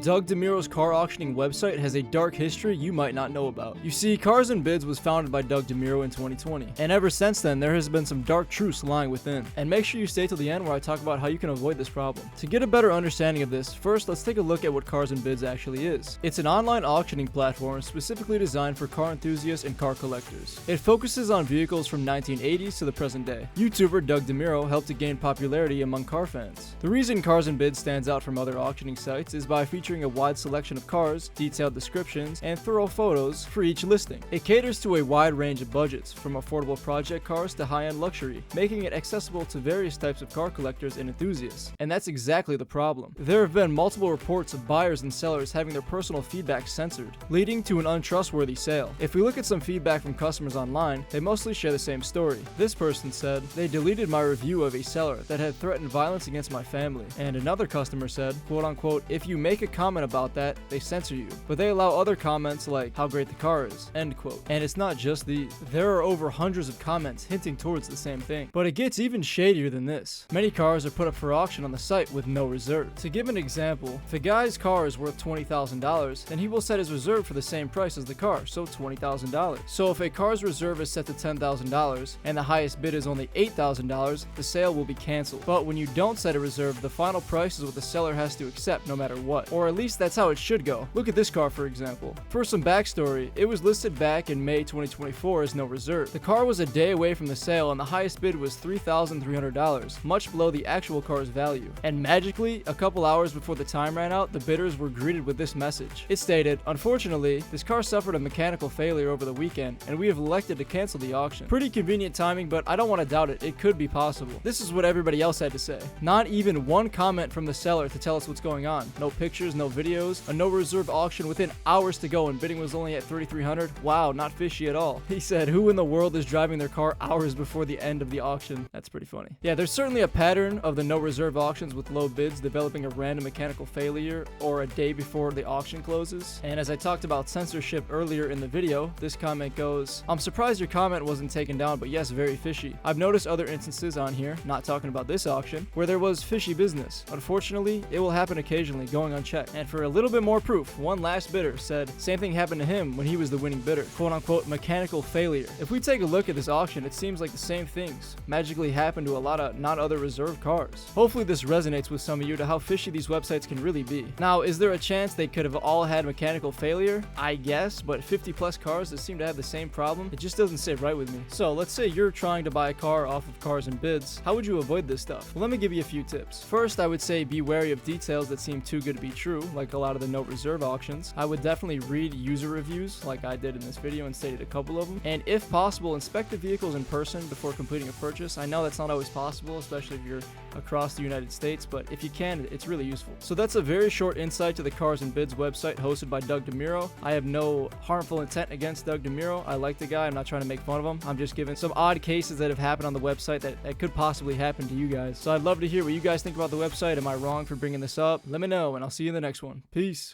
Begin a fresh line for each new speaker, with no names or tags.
Doug DeMuro's car auctioning website has a dark history you might not know about. You see, Cars and Bids was founded by Doug DeMuro in 2020, and ever since then there has been some dark truths lying within. And make sure you stay till the end where I talk about how you can avoid this problem. To get a better understanding of this, first let's take a look at what Cars and Bids actually is. It's an online auctioning platform specifically designed for car enthusiasts and car collectors. It focuses on vehicles from 1980s to the present day. YouTuber Doug DeMuro helped to gain popularity among car fans. The reason Cars and Bids stands out from other auctioning sites is by featuring a wide selection of cars, detailed descriptions, and thorough photos for each listing. It caters to a wide range of budgets, from affordable project cars to high-end luxury, making it accessible to various types of car collectors and enthusiasts. And that's exactly the problem. There have been multiple reports of buyers and sellers having their personal feedback censored, leading to an untrustworthy sale. If we look at some feedback from customers online, they mostly share the same story. This person said, "They deleted my review of a seller that had threatened violence against my family." And another customer said, quote unquote, "If you make a comment about that, they censor you, but they allow other comments like how great the car is," end quote. And it's not just these. There are over hundreds of comments hinting towards the same thing. But it gets even shadier than this. Many cars are put up for auction on the site with no reserve. To give an example, if a guy's car is worth $20,000, then he will set his reserve for the same price as the car, so $20,000. So if a car's reserve is set to $10,000 and the highest bid is only $8,000, the sale will be canceled. But when you don't set a reserve, the final price is what the seller has to accept no matter what. Or at least that's how it should go. Look at this car for example. For some backstory, it was listed back in May 2024 as no reserve. The car was a day away from the sale and the highest bid was $3,300, much below the actual car's value. And magically, a couple hours before the time ran out, the bidders were greeted with this message. It stated, "Unfortunately, this car suffered a mechanical failure over the weekend and we have elected to cancel the auction." Pretty convenient timing, but I don't want to doubt it. It could be possible. This is what everybody else had to say. Not even one comment from the seller to tell us what's going on. No pictures, no videos, a no reserve auction within hours to go and bidding was only at $3,300. Wow, not fishy at all. He said, "Who in the world is driving their car hours before the end of the auction?" That's pretty funny. Yeah, there's certainly a pattern of the no reserve auctions with low bids developing a random mechanical failure or a day before the auction closes. And as I talked about censorship earlier in the video, this comment goes, "I'm surprised your comment wasn't taken down, but yes, very fishy. I've noticed other instances on here, not talking about this auction, where there was fishy business. Unfortunately, it will happen occasionally, going unchecked." And for a little bit more proof, one last bidder said same thing happened to him when he was the winning bidder. Quote unquote mechanical failure. If we take a look at this auction, it seems like the same things magically happen to a lot of not other reserve cars. Hopefully this resonates with some of you to how fishy these websites can really be. Now, is there a chance they could have all had mechanical failure? I guess, but 50 plus cars that seem to have the same problem, it just doesn't sit right with me. So let's say you're trying to buy a car off of Cars and Bids. How would you avoid this stuff? Well, let me give you a few tips. First, I would say be wary of details that seem too good to be true, like a lot of the no reserve auctions. I would definitely read user reviews like I did in this video and stated a couple of them. And if possible, inspect the vehicles in person before completing a purchase. I know that's not always possible, especially if you're across the United States, but if you can, it's really useful. So that's a very short insight to the Cars and Bids website hosted by Doug DeMuro. I have no harmful intent against Doug DeMuro. I like the guy. I'm not trying to make fun of him. I'm just giving some odd cases that have happened on the website that could possibly happen to you guys. So I'd love to hear what you guys think about the website. Am I wrong for bringing this up? Let me know, and I'll see you in the next one. Peace.